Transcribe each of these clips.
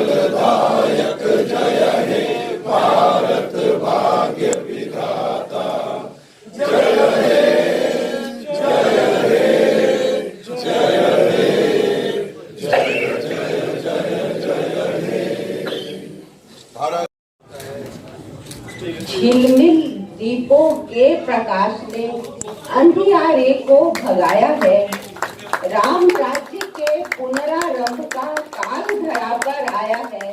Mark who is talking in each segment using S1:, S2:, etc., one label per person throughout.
S1: मंगलदायक जय हे भारत भाग्य विधाता। जय हे जय हे जय हे जय जय जय जय हे भारत।
S2: झिलमिल दीपों के प्रकाश ने अंधियारे को भगाया है। राम राज्य के पुनरारंभ का काल धरा पर आया है।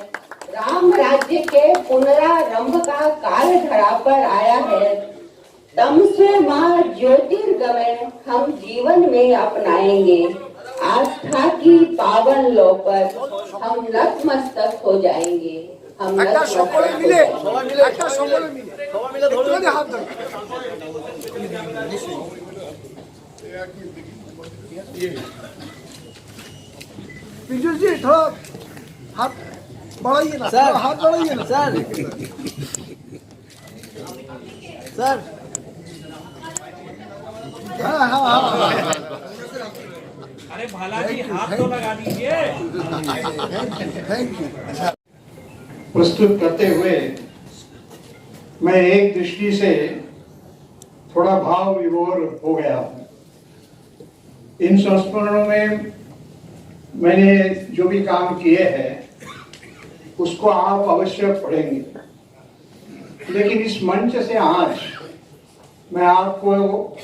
S2: राम राज्य के पुनरारंभ का काल धरा पर आया है। तमसे मां ज्योतिर्गमय हम जीवन में अपनाएंगे। आस्था की पावन लौ पर हम नतमस्तक हो जाएंगे। हम नतमस्तक हो जाएंगे।
S3: पिंजल जी थोड़ा हाथ बढ़ाइए ना सर, हाथ बढ़ाइए ना सर। सर हाँ हाँ हाँ।
S4: अरे भाला जी हाथ तो लगा दीजिए।
S3: Thank you.
S5: प्रस्तुत करते हुए मैं एक दृष्टि से थोड़ा भाव विभोर हो गया हूँ। इन संस्मरणों में मैंने जो भी काम किए हैं उसको आप अवश्य पढ़ेंगे, लेकिन इस मंच से आज मैं आपको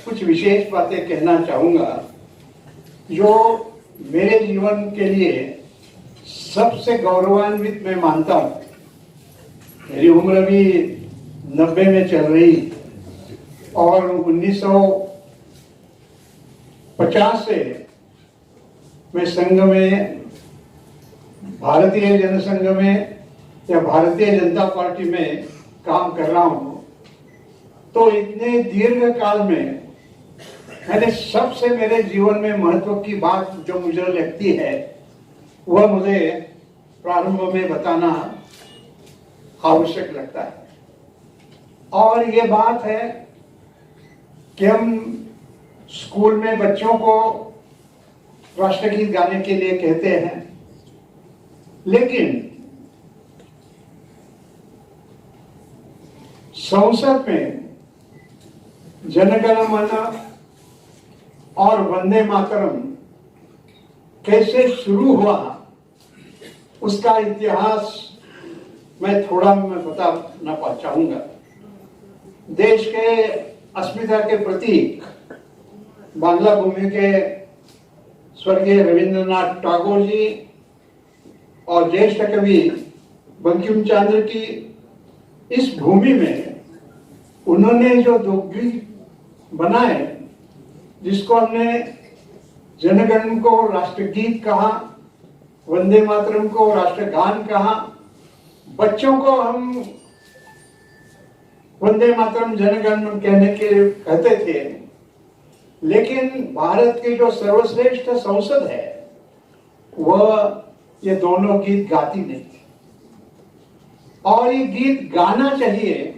S5: कुछ विशेष बातें कहना चाहूँगा जो मेरे जीवन के लिए सबसे गौरवान्वित मैं मानता हूँ। मेरी उम्र भी 90 में चल रही और 1950 से मैं संघ में, भारतीय जनसंघ में या भारतीय जनता पार्टी में काम कर रहा हूँ। तो इतने दीर्घ काल में मैंने सबसे मेरे जीवन में महत्व की बात जो मुझे लगती है वह मुझे प्रारंभ में बताना आवश्यक लगता है। और ये बात है कि हम स्कूल में बच्चों को राष्ट्रगीत गाने के लिए कहते हैं, लेकिन संसद में जनगण मन और वंदे मातरम कैसे शुरू हुआ उसका इतिहास मैं थोड़ा बताना चाहूंगा। देश के अस्मिता के प्रतीक बांग्ला भूमि के स्वर्गीय रविंद्रनाथ टैगोर जी और ज्येष्ठ कवि बंकिम चंद्र की इस भूमि में उन्होंने जो दो गीत बनाए जिसको हमने जनगण को राष्ट्रगीत कहा, वंदे मातरम को राष्ट्रगान कहा, बच्चों को हम वंदे मातरम जनगण कहने के कहते थे, लेकिन भारत की जो सर्वश्रेष्ठ संसद है वह ये दोनों गीत गाती नहीं थी। और ये गीत गाना चाहिए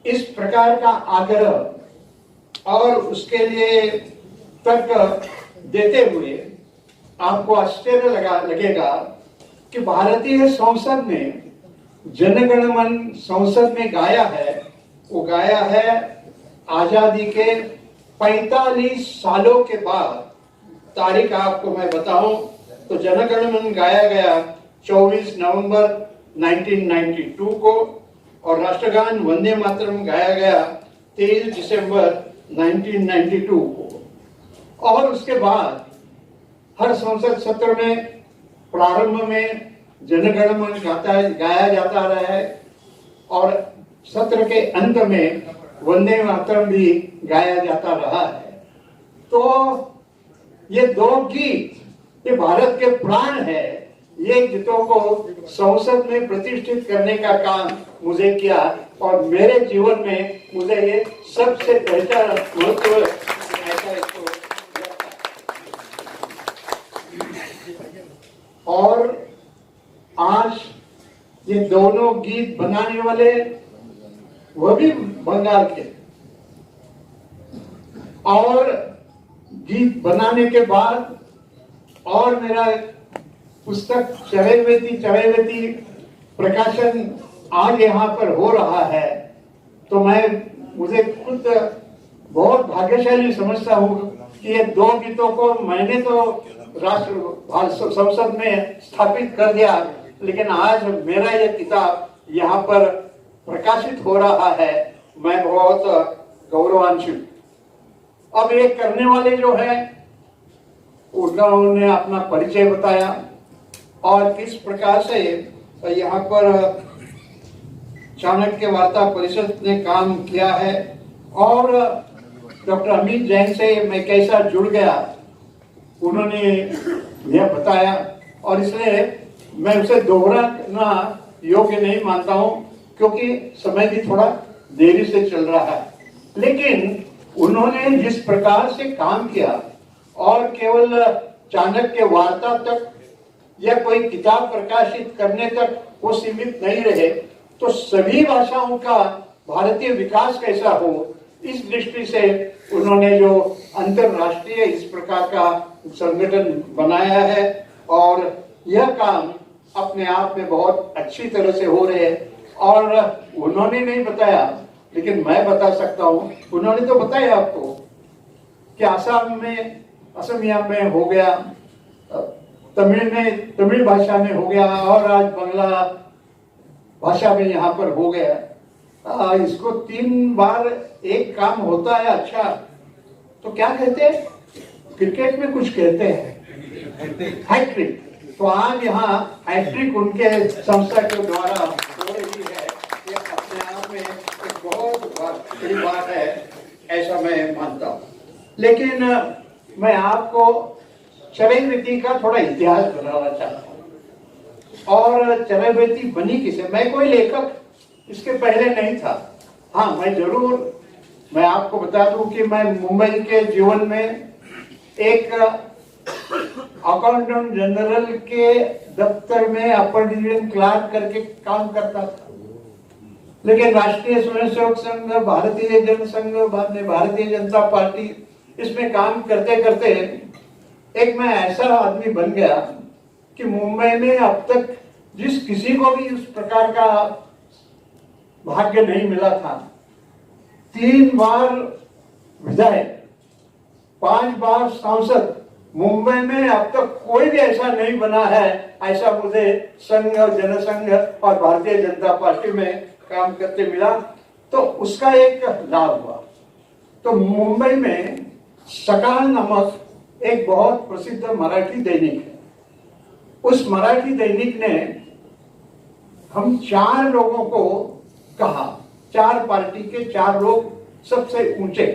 S5: इस प्रकार का आग्रह और उसके लिए तर्क देते हुए आपको आश्चर्य लगेगा कि भारतीय संसद ने जनगण मन संसद में गाया है। वो गाया है आजादी के 45 सालों के बाद। तारीख आपको मैं बताऊं तो जनगण मन गाया गया 24 नवंबर 1992 को और राष्ट्रगान वंदे मातरम गाया गया 23 दिसंबर 1992 को। और उसके बाद हर संसद सत्र में प्रारंभ में जनगण मन गाया जाता रहा है और सत्र के अंत में वंदे मातरम भी गाया जाता रहा है। तो ये दो गीत ये भारत के प्राण है। ये गीतों को संसद में प्रतिष्ठित करने का काम मुझे किया और मेरे जीवन में मुझे ये सबसे पहचान महत्व और आज ये दोनों गीत बनाने वाले वह भी बंगाल के और गीत बनाने के बाद और मेरा पुस्तक चरैवेति प्रकाशन आज यहाँ पर हो रहा है, तो मुझे खुद बहुत भाग्यशाली समझता हूँ कि ये 2 गीतों को मैंने तो राष्ट्र संसद में स्थापित कर दिया, लेकिन आज मेरा ये किताब यहाँ पर प्रकाशित हो रहा है। मैं बहुत गौरवान्वित। अब ये करने वाले जो है उन्होंने अपना परिचय बताया और किस प्रकार से यहाँ पर चाणक्य वार्ता परिषद ने काम किया है और डॉक्टर अमित जैन से मैं कैसा जुड़ गया उन्होंने यह बताया, और इसलिए मैं उसे दोहराना योग्य नहीं मानता हूं क्योंकि समय भी थोड़ा देरी से चल रहा है। लेकिन उन्होंने जिस प्रकार से काम किया और केवल चाणक्य वार्ता तक या कोई किताब प्रकाशित करने तक वो सीमित नहीं रहे, तो सभी भाषाओं का भारतीय विकास कैसा हो, इस दृष्टि से उन्होंने जो अंतरराष्ट्रीय इस प्रकार का संगठन बनाया है और यह काम अपने आप में बहुत अच्छी तरह से हो रहे हैं। और उन्होंने नहीं बताया लेकिन मैं बता सकता हूँ, उन्होंने तो बताया आपको कि असमिया में हो गया, तमिल भाषा में हो गया और आज बांग्ला भाषा में यहाँ पर हो गया। इसको 3 बार एक काम होता है अच्छा, तो क्या कहते हैं, क्रिकेट में कुछ कहते हैं हैट्रिक। तो आज यहाँ हैट्रिक उनके संस्था के द्वारा हो रही है, ये अपने आप में एक बहुत बड़ी बात है, ऐसा मैं मानता हूँ। लेकिन मैं आपको चरैवेति का थोड़ा इतिहास बताना चाहता हूँ। और चरैवेति बनी किसे, मैं कोई लेखक इसके पहले नहीं था। हाँ, मैं आपको बता दूं कि मैं मुंबई के जीवन में एक अकाउंटेंट जनरल के दफ्तर में अपर डिवीजन क्लार्क करके काम करता था। लेकिन राष्ट्रीय स्वयंसेवक संघ, भारतीय जनसंघ, बाद में भारतीय जनता पार्टी, इसमें काम करते करते एक मैं ऐसा आदमी बन गया कि मुंबई में अब तक जिस किसी को भी उस प्रकार का भाग्य नहीं मिला था। 3 बार विधायक, 5 बार सांसद, मुंबई में अब तक कोई भी ऐसा नहीं बना है, ऐसा मुझे संघ, जनसंघ और भारतीय जनता पार्टी में काम करते मिला। तो उसका एक लाभ हुआ। तो मुंबई में सकाळ नामक एक बहुत प्रसिद्ध मराठी दैनिक है। उस मराठी दैनिक ने हम 4 लोगों को कहा, 4 पार्टी के 4 लोग सबसे ऊंचे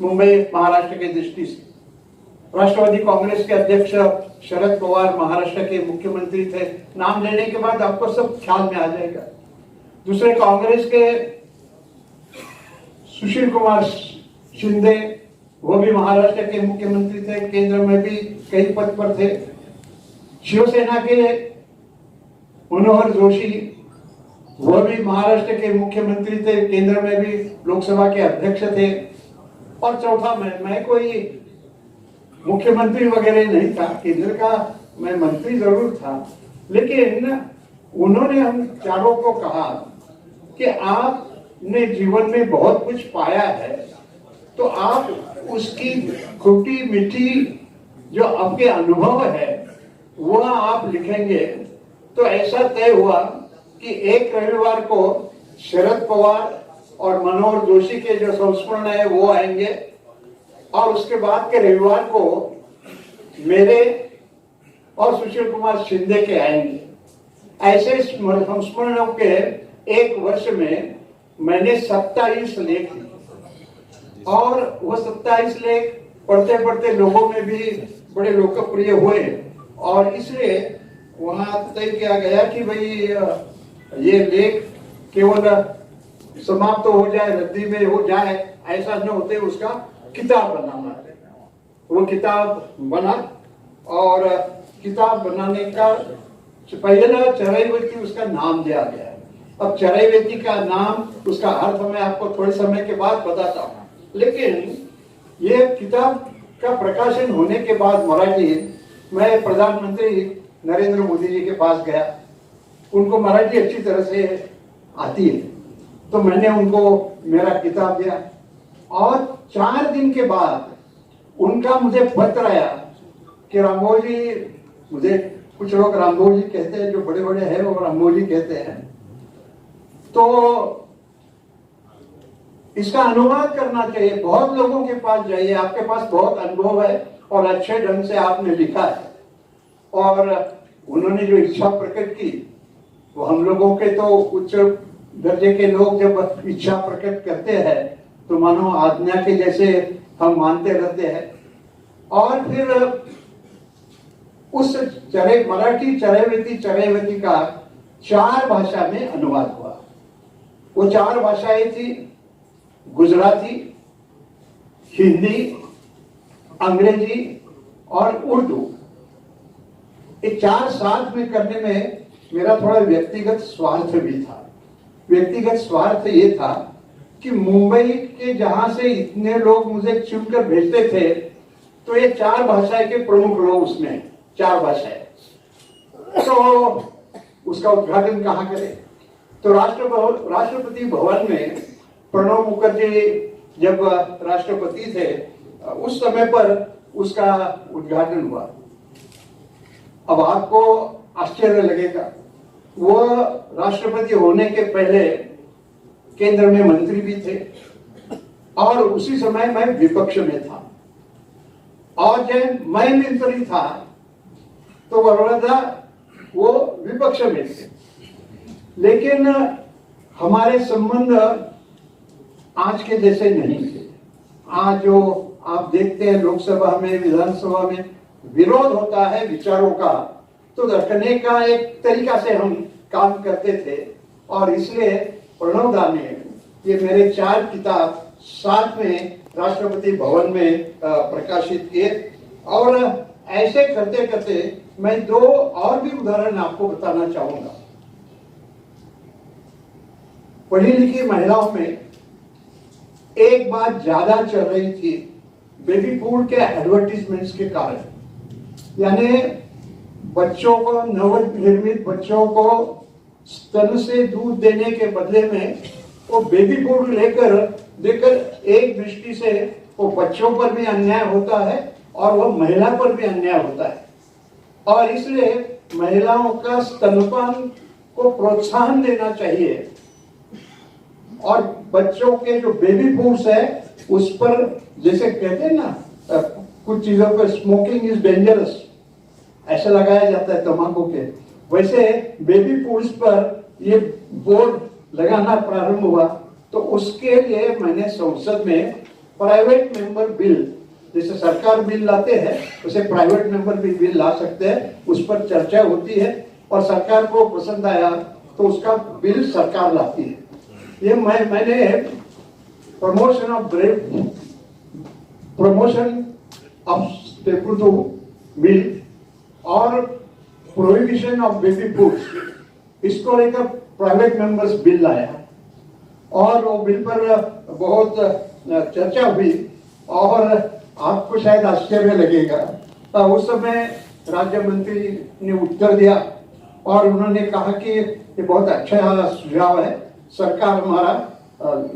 S5: मुंबई महाराष्ट्र की दृष्टि से। राष्ट्रवादी कांग्रेस के अध्यक्ष शरद पवार महाराष्ट्र के मुख्यमंत्री थे, नाम लेने के बाद आपको सब ख्याल में आ जाएगा। दूसरे कांग्रेस के सुशील कुमार शिंदे, वो भी महाराष्ट्र के मुख्यमंत्री थे, केंद्र में भी कई पद पर थे। शिवसेना के मनोहर जोशी, वो भी महाराष्ट्र के मुख्यमंत्री थे, केंद्र में भी लोकसभा के अध्यक्ष थे। और चौथा मैं कोई मुख्यमंत्री वगैरह नहीं था, केंद्र का मैं मंत्री जरूर था, लेकिन उन्होंने हम चारों को कहा कि आपने जीवन में बहुत कुछ पाया है, तो आप उसकी खूटी मीठी जो आपके अनुभव है वह आप लिखेंगे। तो ऐसा तय हुआ कि एक रविवार को शरद पवार और मनोहर जोशी के जो संस्मरण है वो आएंगे, और उसके बाद के रविवार को मेरे और सुशील कुमार शिंदे के आएंगे। ऐसे संस्मरणों के एक वर्ष में मैंने 27 लेख लिखे, और वह 27 लेख पढ़ते पढ़ते लोगों में भी बड़े लोकप्रिय हुए, और इसलिए वहां तय किया गया कि भाई ये लेख केवल समाप्त तो हो जाए, रद्दी में हो जाए, ऐसा न होते, उसका किताब बनाना है। वो किताब बना, और किताब बनाने का पहला चरैवेति उसका नाम दिया गया। अब चरैवेति का नाम, उसका अर्थ मैं आपको थोड़े समय के बाद बताता हूँ। लेकिन ये किताब का प्रकाशन होने के बाद मराठी, मैं प्रधानमंत्री नरेंद्र मोदी जी के पास गया। उनको मराठी अच्छी तरह से आती है, तो मैंने उनको मेरा किताब दिया और 4 दिन के बाद उनका मुझे पत्र आया कि रामबाबू जी, मुझे कुछ लोग रामबाबू जी कहते हैं, जो बड़े बड़े हैं वो रामबाबू जी कहते हैं, तो इसका अनुवाद करना चाहिए, बहुत लोगों के पास जाइए, आपके पास बहुत अनुभव है और अच्छे ढंग से आपने लिखा है। और उन्होंने जो इच्छा प्रकट की, वो हम लोगों के तो उच्च दर्जे के लोग जब इच्छा प्रकट करते हैं तो मानो आज्ञा के जैसे हम मानते रहते हैं। और फिर उस मराठी चरैवेती का 4 भाषा में अनुवाद हुआ। वो 4 भाषाएं थी गुजराती, हिंदी, अंग्रेजी और उर्दू। ये 4 साथ में करने में मेरा थोड़ा व्यक्तिगत स्वार्थ भी था। व्यक्तिगत स्वार्थ ये था कि मुंबई के जहां से इतने लोग मुझे चुनकर भेजते थे, तो ये 4 भाषाएं के प्रमुख लोग उसमें हैं, 4 भाषाएं, तो उसका उद्घाटन कहाँ करें? तो राष्ट्रपति भवन में प्रणब मुखर्जी जब राष्ट्रपति थे, उस समय पर उसका उद्घाटन हुआ। अब आपको आश्चर्य लगेगा, वो राष्ट्रपति होने के पहले केंद्र में मंत्री भी थे और उसी समय मैं विपक्ष में था। और जब मैं मंत्री था तो वरदा वो विपक्ष में थे, लेकिन हमारे संबंध आज के जैसे नहीं थे। आज जो आप देखते हैं लोकसभा में, विधानसभा में विरोध होता है विचारों का, तो रखने का एक तरीका से हम काम करते थे। और इसलिए प्रणब दा ने ये मेरे 4 किताब साथ में राष्ट्रपति भवन में प्रकाशित किए। और ऐसे करते करते मैं 2 और भी उदाहरण आपको बताना चाहूंगा। पढ़ी लिखी महिलाओं में एक बात ज्यादा चल रही थी बेबी फूड के एडवर्टीजमेंट्स के कारण, यानी बच्चों को, नवनिर्मित बच्चों को स्तन से दूध देने के बदले में वो बेबी फूड देकर एक दृष्टि से वो बच्चों पर भी अन्याय होता है और वो महिला पर भी अन्याय होता है। और इसलिए महिलाओं का स्तनपान को प्रोत्साहन देना चाहिए और बच्चों के जो बेबी फूड्स है उस पर, जैसे कहते हैं ना कुछ चीजों पर स्मोकिंग इज डेंजरस ऐसा लगाया जाता है तंबाकू के, वैसे बेबी फूड्स पर ये बोर्ड लगाना प्रारंभ हुआ। तो उसके लिए मैंने संसद में प्राइवेट मेंबर बिल, जैसे सरकार बिल लाते हैं उसे प्राइवेट मेंबर भी बिल ला सकते हैं, उस पर चर्चा होती है और सरकार को पसंद आया तो उसका बिल सरकार लाती है। ये मैंने promotion of staple to bill और प्रोहिबिशन ऑफ बेबी फूड्स, इसको लेकर प्राइवेट मेंबर्स बिल लाया और वो बिल पर बहुत चर्चा हुई। और आपको शायद आश्चर्य लगेगा, उस समय राज्य मंत्री ने उत्तर दिया और उन्होंने कहा कि ये बहुत अच्छा सुझाव है, सरकार हमारा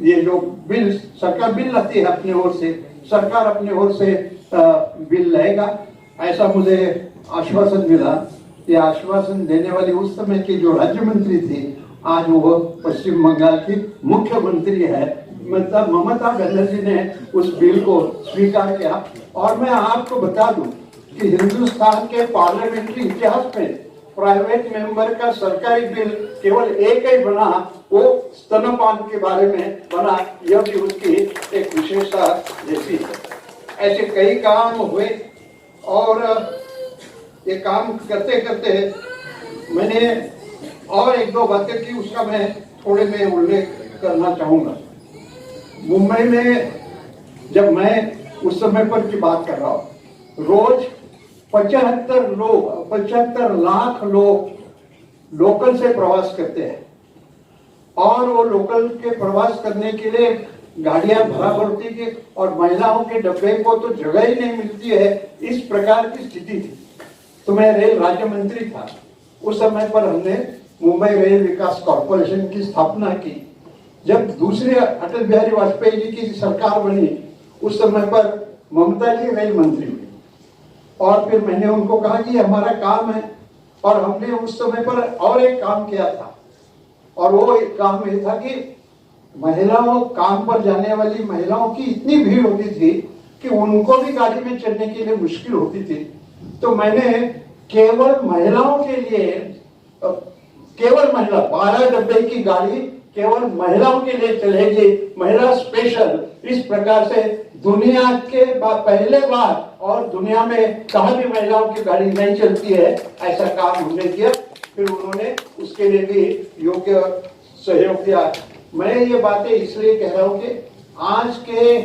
S5: ये जो बिल, सरकार बिल लाती है अपनी ओर से, सरकार अपनी ओर से बिल लाएगा, ऐसा मुझे आश्वासन मिला। ये आश्वासन देने वाली उस समय की जो राज्य मंत्री थी, आज वो पश्चिम बंगाल की मुख्यमंत्री है, मतलब ममता बनर्जी ने उस बिल को स्वीकार किया। और मैं आपको बता दूं कि हिंदुस्तान के पार्लियामेंट्री इतिहास में प्राइवेट मेंबर का सरकारी बिल केवल एक ही बना, वो स्तनपान के बारे में बना, यह भी उसकी एक विशेषता जैसी है। ऐसे कई काम हुए और ये काम करते करते मैंने और 1-2 बातें की, उसका मैं थोड़े में उल्लेख करना चाहूंगा। मुंबई में जब मैं उस समय पर की बात कर रहा हूँ, रोज 75 लाख लोग लोकल से प्रवास करते हैं और वो लोकल के प्रवास करने के लिए गाड़ियां भरा पड़ती थी और महिलाओं के डब्बे को तो जगह ही नहीं मिलती है, इस प्रकार की स्थिति थी। तो मैं रेल राज्य मंत्री था। उस समय पर हमने मुंबई रेल विकास कॉर्पोरेशन की स्थापना की। जब दूसरे अटल बिहारी वाजपेयी जी की सरकार बनी, उस समय पर ममता जी रेल मंत्री हुई, और फिर मैंने उनको कहा कि हमारा काम है, और हमने उस समय पर और एक काम किया था, और वो एक काम ये था कि महिलाओं, काम पर जाने वाली महिलाओं की इतनी भीड़ होती थी कि उनको भी गाड़ी में चढ़ने के लिए मुश्किल होती थी। तो मैंने केवल महिलाओं के लिए, केवल महिला 12 डब्बे की गाड़ी केवल महिलाओं के लिए चलेगी, महिला स्पेशल, इस प्रकार से दुनिया के पहले बार, और दुनिया में कहीं भी महिलाओं की गाड़ी नहीं चलती है, ऐसा काम हमने किया। फिर उन्होंने उसके लिए भी योग्य सहयोग किया। मैं ये बातें इसलिए कह रहा हूं कि आज के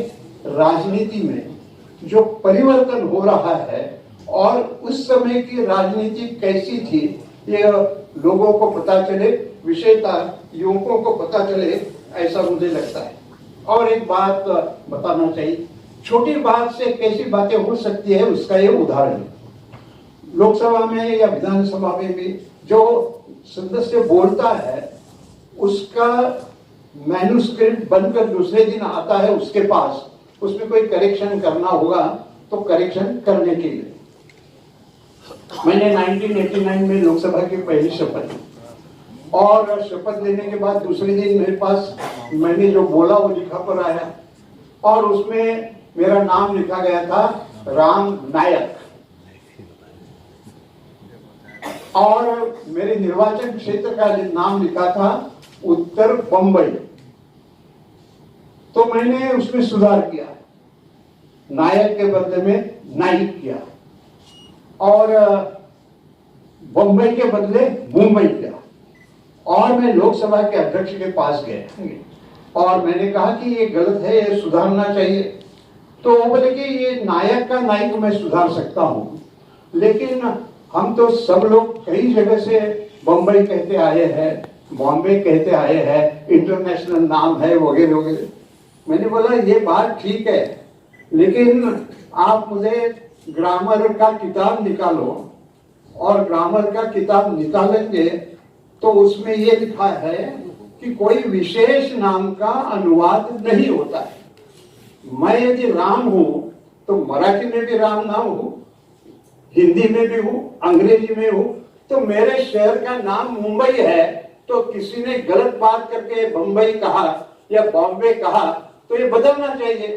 S5: राजनीति में जो परिवर्तन हो रहा है और उस समय की राजनीति कैसी थी, ये लोगों को पता चले, विशेषतः युवकों को पता चले, ऐसा मुझे लगता है। और एक बात बताना चाहिए, छोटी बात से कैसी बातें हो सकती है उसका ये उदाहरण है। लोकसभा में या विधानसभा में भी जो सदस्य बोलता है, उसका मैन्युस्क्रिप्ट बनकर दूसरे दिन आता है उसके पास, उसमें कोई करेक्शन करना होगा तो करेक्शन करने के लिए। मैंने 1989 में लोकसभा की पहली शपथ ली, और शपथ लेने के बाद दूसरे दिन मेरे पास मैंने जो बोला वो लिखा पर आया, और उसमें मेरा नाम लिखा गया था राम नायक, और मेरे निर्वाचन क्षेत्र का नाम लिखा था उत्तर बंबई। तो मैंने उसमें सुधार किया, नायक के बदले में नाइक किया, और बंबई के बदले मुंबई किया, और मैं लोकसभा के अध्यक्ष के पास गया और मैंने कहा कि ये गलत है, ये सुधारना चाहिए। तो वो बोले कि ये नायक का नाइक मैं सुधार सकता हूं, लेकिन हम तो सब लोग कई जगह से बंबई कहते आए हैं, बॉम्बे कहते आए हैं, इंटरनेशनल नाम है वगैरह वगैरह। मैंने बोला ये बात ठीक है, लेकिन आप मुझे ग्रामर का किताब निकालो, और ग्रामर का किताब निकालेंगे तो उसमें ये लिखा है कि कोई विशेष नाम का अनुवाद नहीं होता है। मैं यदि राम हूं तो मराठी में भी राम नाम हूं, हिंदी में भी हूं, अंग्रेजी में हूं, तो मेरे शहर का नाम मुंबई है, तो किसी ने गलत बात करके बंबई कहा या बॉम्बे कहा तो ये बदलना चाहिए।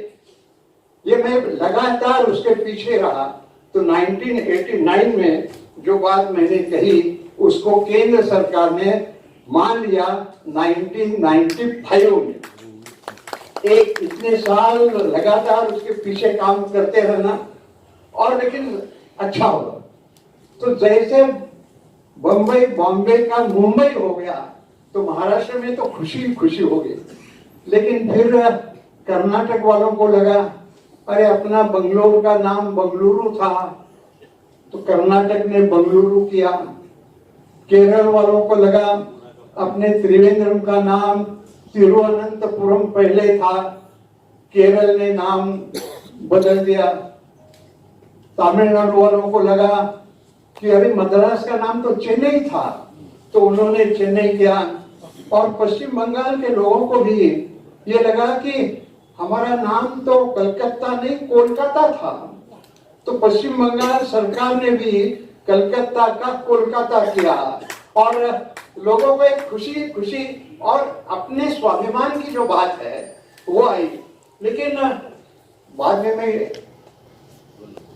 S5: ये मैं लगातार उसके पीछे रहा। तो 1989 में जो बात मैंने कही उसको केंद्र सरकार ने मान लिया 1995 में। एक इतने साल लगातार उसके पीछे काम करते रहना, और लेकिन अच्छा हुआ। तो जैसे बंबई बॉम्बे का मुंबई हो गया तो महाराष्ट्र में तो खुशी खुशी हो गई, लेकिन फिर कर्नाटक वालों को लगा अरे अपना बंगलोर का नाम बंगलुरु था तो कर्नाटक ने बंगलुरु किया। केरल वालों को लगा अपने त्रिवेंद्रम का नाम तिरुवनंतपुरम पहले था, केरल ने नाम बदल दिया। तमिलनाडु वालों को लगा कि अरे मद्रास का नाम तो चेन्नई था, तो उन्होंने चेन्नई किया। और पश्चिम बंगाल के लोगों को भी ये लगा कि हमारा नाम तो कलकत्ता नहीं कोलकाता था, तो पश्चिम बंगाल सरकार ने भी कलकत्ता का कोलकाता किया, और लोगों को एक खुशी खुशी और अपने स्वाभिमान की जो बात है वो आई। लेकिन बाद में मैं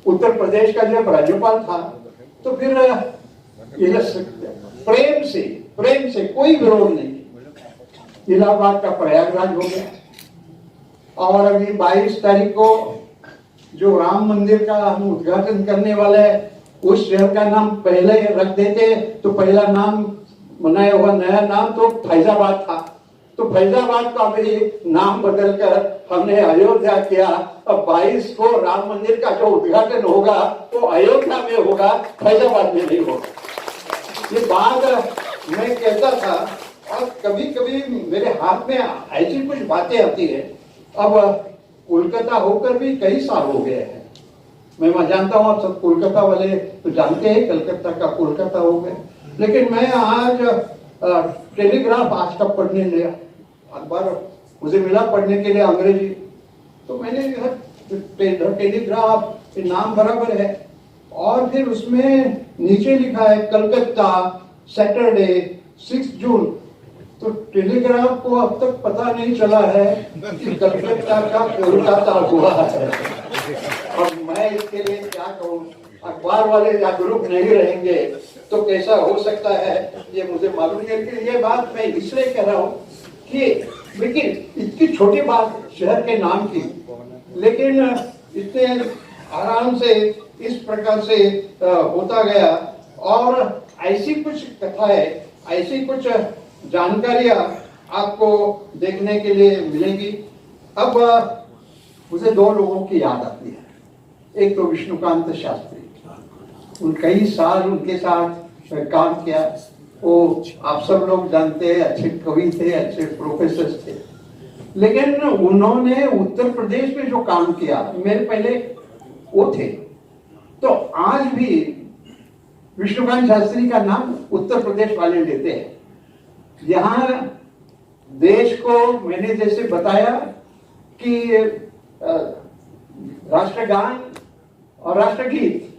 S5: उत्तर प्रदेश का जब राज्यपाल था तो फिर प्रेम से कोई विरोध नहीं, इलाहाबाद का प्रयागराज हो गया। और अभी 22 तारीख को जो राम मंदिर का हम उद्घाटन करने वाले हैं, उस शहर का नाम पहले रख देते तो पहला नाम बनाया हुआ नया नाम तो फैजाबाद था, तो फैजाबाद का भी नाम बदलकर हमने अयोध्या किया। अब 22 को राम मंदिर का जो उद्घाटन होगा तो अयोध्या में होगा, फैजाबाद में नहीं होगा। ये बात मैं कहता था, और कभी कभी मेरे हाथ में ऐसी कुछ बातें आती है। अब कोलकाता होकर भी कई साल हो गए हैं, मैं जानता हूँ आप सब कोलकाता वाले तो जानते हैं, कलकत्ता का कोलकाता हो गया। लेकिन मैं आज टेलीग्राफ आज तक पढ़ने लिया, अखबार मुझे मिला पढ़ने के लिए अंग्रेजी, तो मैंने टेलीग्राफ नाम बराबर है, और फिर उसमें नीचे लिखा है कलकत्ता सैटरडे 6 जून। तो टेलीग्राफ को अब तक पता नहीं चला है कि कलकत्ता का कोलकाता हुआ है। और मैं इसके लिए क्या कहूँ, अखबार वाले जागरूक नहीं रहेंगे तो कैसा हो सकता है ये मुझे मालूम नहीं। लेकिन ये बात मैं इसलिए कह रहा हूँ कि लेकिन इतनी छोटी बात शहर के नाम की, लेकिन इतने आराम से इस प्रकार से होता गया। और ऐसी कुछ कथाएं, ऐसी कुछ जानकारियां आपको देखने के लिए मिलेगी। अब मुझे दो लोगों की याद आती है। एक तो विष्णुकांत शास्त्री, उन कई साल उनके साथ काम किया। वो आप सब लोग जानते हैं, अच्छे कवि थे, अच्छे प्रोफेसर थे। लेकिन उन्होंने उत्तर प्रदेश में जो काम किया, मेरे पहले वो थे, तो आज भी विष्णुकांत शास्त्री का नाम उत्तर प्रदेश वाले लेते हैं। यहाँ देश को मैंने जैसे बताया कि राष्ट्रगान और राष्ट्रगीत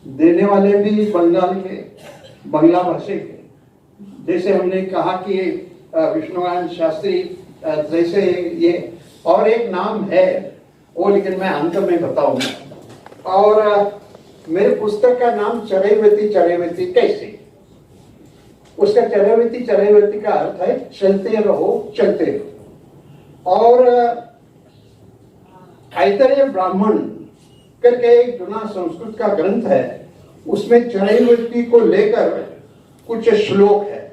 S5: देने वाले भी बंगाल के, बंगला भाषी के, जैसे हमने कहा कि विष्णुकांत शास्त्री जैसे ये, और एक नाम है वो, लेकिन मैं अंत में बताऊंगा। और मेरे पुस्तक का नाम चरैवेति चरैवेति कैसे, उसका चरैवेति का अर्थ है चलते रहो चलते रहो। और ऐतरेय ब्राह्मण करके एक जुना संस्कृत का ग्रंथ है, उसमें चरैवेति को लेकर कुछ श्लोक है।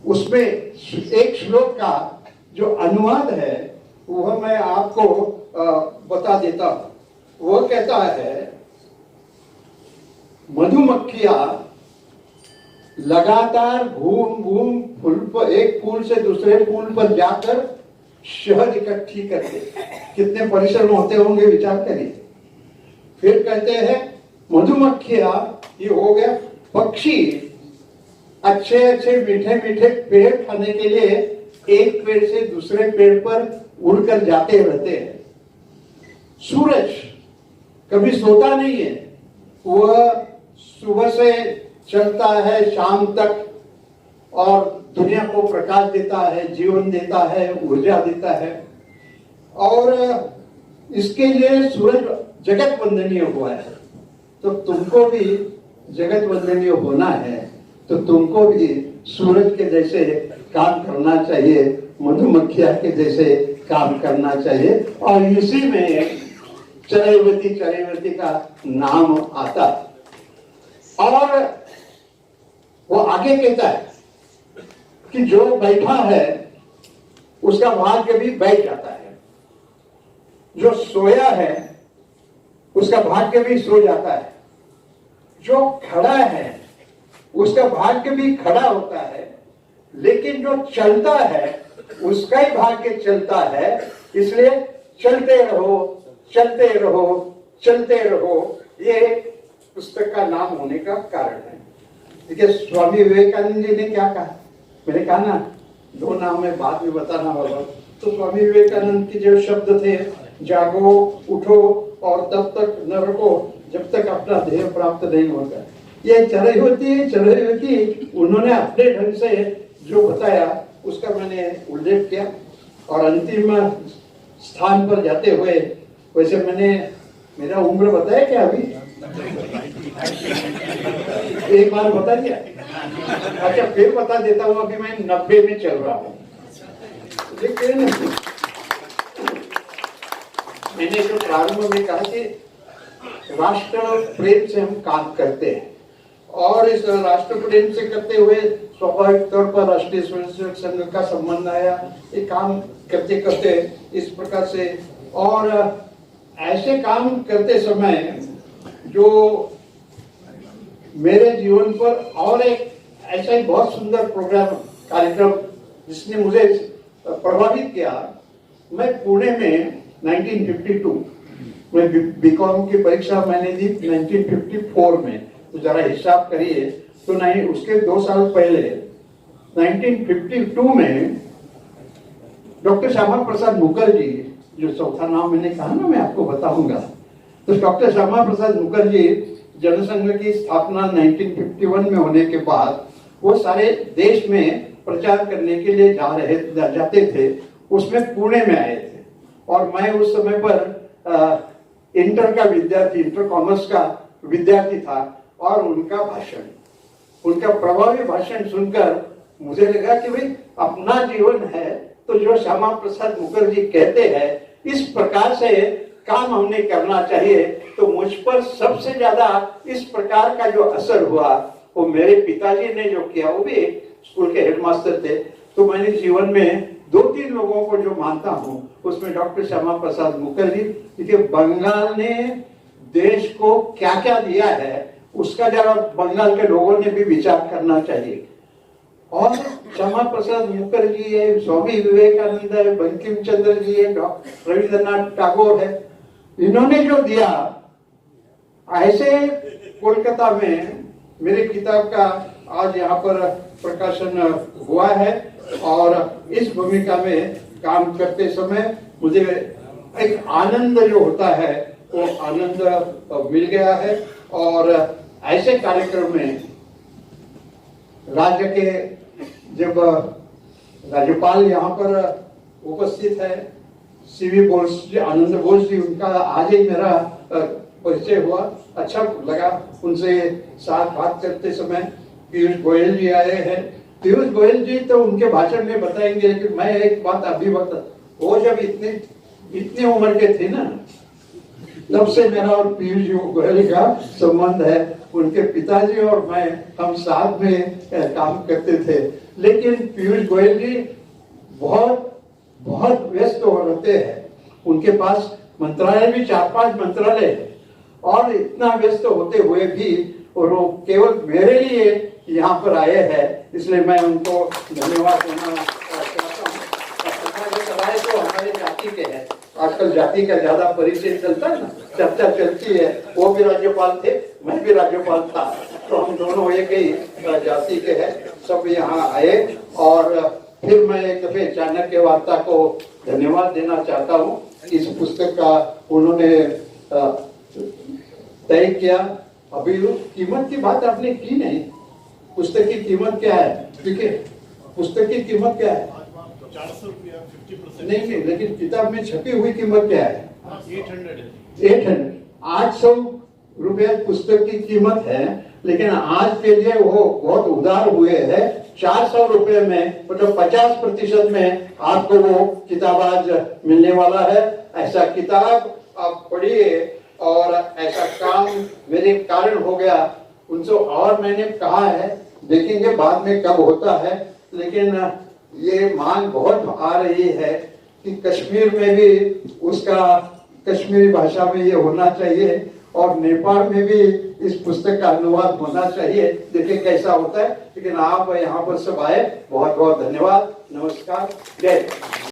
S5: उसमें एक श्लोक का जो अनुवाद है वह मैं आपको बता देता हूं। वह कहता है, मधुमक्खियां लगातार घूम घूम फूल पर, एक फूल से दूसरे फूल पर जाकर शहद इकट्ठी करते। कितने परिश्रम होते होंगे, विचार करिए। फिर कहते हैं मधुमक्खियां, ये हो गया पक्षी, अच्छे अच्छे मीठे मीठे पेड़ खाने के लिए एक पेड़ से दूसरे पेड़ पर उड़कर जाते रहते हैं। सूरज कभी सोता नहीं है, वह सुबह से चलता है शाम तक और दुनिया को प्रकाश देता है, जीवन देता है, ऊर्जा देता है। और इसके लिए सूरज जगत वंदनीय हुआ है। तो तुमको भी जगत वंदनीय होना है, तो तुमको भी सूरज के जैसे काम करना चाहिए, मधुमक्खिया के जैसे काम करना चाहिए। और इसी में चरैवेति चरैवेति का नाम आता। और वो आगे कहता है कि जो बैठा है उसका भाग्य भी बैठ जाता है, जो सोया है उसका भाग्य भी सो जाता है, जो खड़ा है उसका भाग्य भी खड़ा होता है, लेकिन जो चलता है उसका ही भाग्य चलता है। इसलिए चलते रहो चलते रहो चलते रहो, ये पुस्तक का नाम होने का कारण है। देखिए स्वामी विवेकानंद जी ने क्या कहा, मैंने कहा ना दो नाम है, बाद में बताना होगा। तो स्वामी विवेकानंद के जो शब्द थे, जागो उठो और तब तक न रुको जब तक अपना ध्येय प्राप्त नहीं होता। ये चरैवेति उन्होंने अपने ढंग से जो बताया उसका मैंने उल्लेख किया। और अंतिम स्थान पर जाते हुए, वैसे मैंने मेरा उम्र बताया क्या अभी, एक बार बता दिया। अच्छा फिर बता देता हूँ, अभी मैं 90 में चल रहा हूँ। लेकिन मैंने जो प्रारंभ में कहा कि राष्ट्र प्रेम से हम काम करते हैं, और इस राष्ट्र प्रेम से करते हुए स्वाभाविक तौर पर राष्ट्रीय स्वयंसेवक संघ का संबंध आया। ये काम करते करते इस प्रकार से, और ऐसे काम करते समय जो मेरे जीवन पर और एक ऐसा ही बहुत सुंदर प्रोग्राम, कार्यक्रम जिसने मुझे प्रभावित किया। मैं पुणे में 1952 मैं बीकॉम की परीक्षा मैंने दी 1954 में, तो जरा हिसाब करिए। तो नहीं, उसके 2 साल पहले 1952 में डॉक्टर श्यामा प्रसाद मुखर्जी, जो चौथा नाम मैंने कहा ना मैं आपको बताऊंगा, तो डॉक्टर श्यामा प्रसाद मुखर्जी जनसंघ की स्थापना 1951 में होने के बाद वो सारे देश में प्रचार करने के लिए जाते थे। उसमें पुणे में आए थे और मैं उस समय पर इंटर का विद्यार्थी, इंटर कॉमर्स का विद्यार्थी था। और उनका प्रभावी भाषण सुनकर मुझे लगा कि भाई अपना जीवन है तो जो श्यामा प्रसाद मुखर्जी कहते हैं इस प्रकार से काम हमने करना चाहिए। तो मुझ पर सबसे ज्यादा इस प्रकार का जो असर हुआ वो मेरे पिताजी ने जो किया, वो भी स्कूल के हेडमास्टर थे। तो मैंने जीवन में 2-3 लोगों को जो मानता हूं उसमें डॉक्टर श्यामा प्रसाद मुखर्जी, क्योंकि बंगाल ने देश को क्या क्या दिया है उसका जरा बंगाल के लोगों ने भी विचार करना चाहिए। और श्यामा प्रसाद मुखर्जी है, स्वामी विवेकानंद है, बंकिम चंद्र जी है, डॉक्टर रविंद्रनाथ टैगोर है, इन्होंने जो दिया, ऐसे कोलकाता में मेरे किताब का आज यहाँ पर प्रकाशन हुआ है। और इस भूमिका में काम करते समय मुझे एक आनंद जो होता है वो आनंद मिल गया है। और ऐसे कार्यक्रम में राज्य के जब राज्यपाल यहाँ पर उपस्थित है, सीवी बोस जी, आनंद बोस जी, उनका आज ही मेरा परिचय हुआ, अच्छा लगा उनसे साथ बात करते समय। पीयूष गोयल जी आए हैं। पीयूष गोयल जी तो उनके भाषण में बताएंगे, लेकिन मैं एक बात अभी बता, वो जब इतनी उम्र के थे ना, तब से मेरा और पीयूष गोयल का संबंध है। उनके पिताजी और मैं, हम साथ में काम करते थे। लेकिन पीयूष गोयल जी बहुत व्यस्त हो रहते हैं। उनके पास मंत्रालय भी 4-5 मंत्रालय है और इतना व्यस्त होते हुए भी और वो केवल मेरे लिए यहाँ पर आए हैं, इसलिए मैं उनको धन्यवाद देना चाहता हूँ। तो हमारे जाति के हैं, आजकल जाति का ज्यादा परिचय चलता है ना, चर्चा चलती है। वो भी राज्यपाल थे, मैं भी राज्यपाल था, तो हम दोनों एक ही जाति के हैं। सब यहाँ आए और फिर मैं एक दफे चाणक्य वार्ता को धन्यवाद देना चाहता हूँ। इस पुस्तक का उन्होंने तय किया। अभी कीमत की बात आपने की नहीं, पुस्तक की कीमत क्या है? ठीक है, पुस्तक की कीमत क्या है?
S1: 400 रुपया 50%।
S5: नहीं, लेकिन किताब में छपी हुई कीमत क्या है?
S1: 800।
S5: 800 रुपया पुस्तक की कीमत है, लेकिन आज के लिए वो बहुत उदार हुए हैं। 400 रुपए में, मतलब 50% में आपको वो किताब आज मिलने वाला है। ऐसा किताब आप पढ़िए और ऐसा काम मेरे कारण हो गया उनसे। और मैंने कहा है, देखेंगे बाद में कब होता है, लेकिन ये मांग बहुत आ रही है कि कश्मीर में भी उसका कश्मीरी भाषा में ये होना चाहिए और नेपाल में भी इस पुस्तक का अनुवाद होना चाहिए। देखिए कैसा होता है। लेकिन आप यहाँ पर सब आए, बहुत बहुत धन्यवाद। नमस्कार, जय।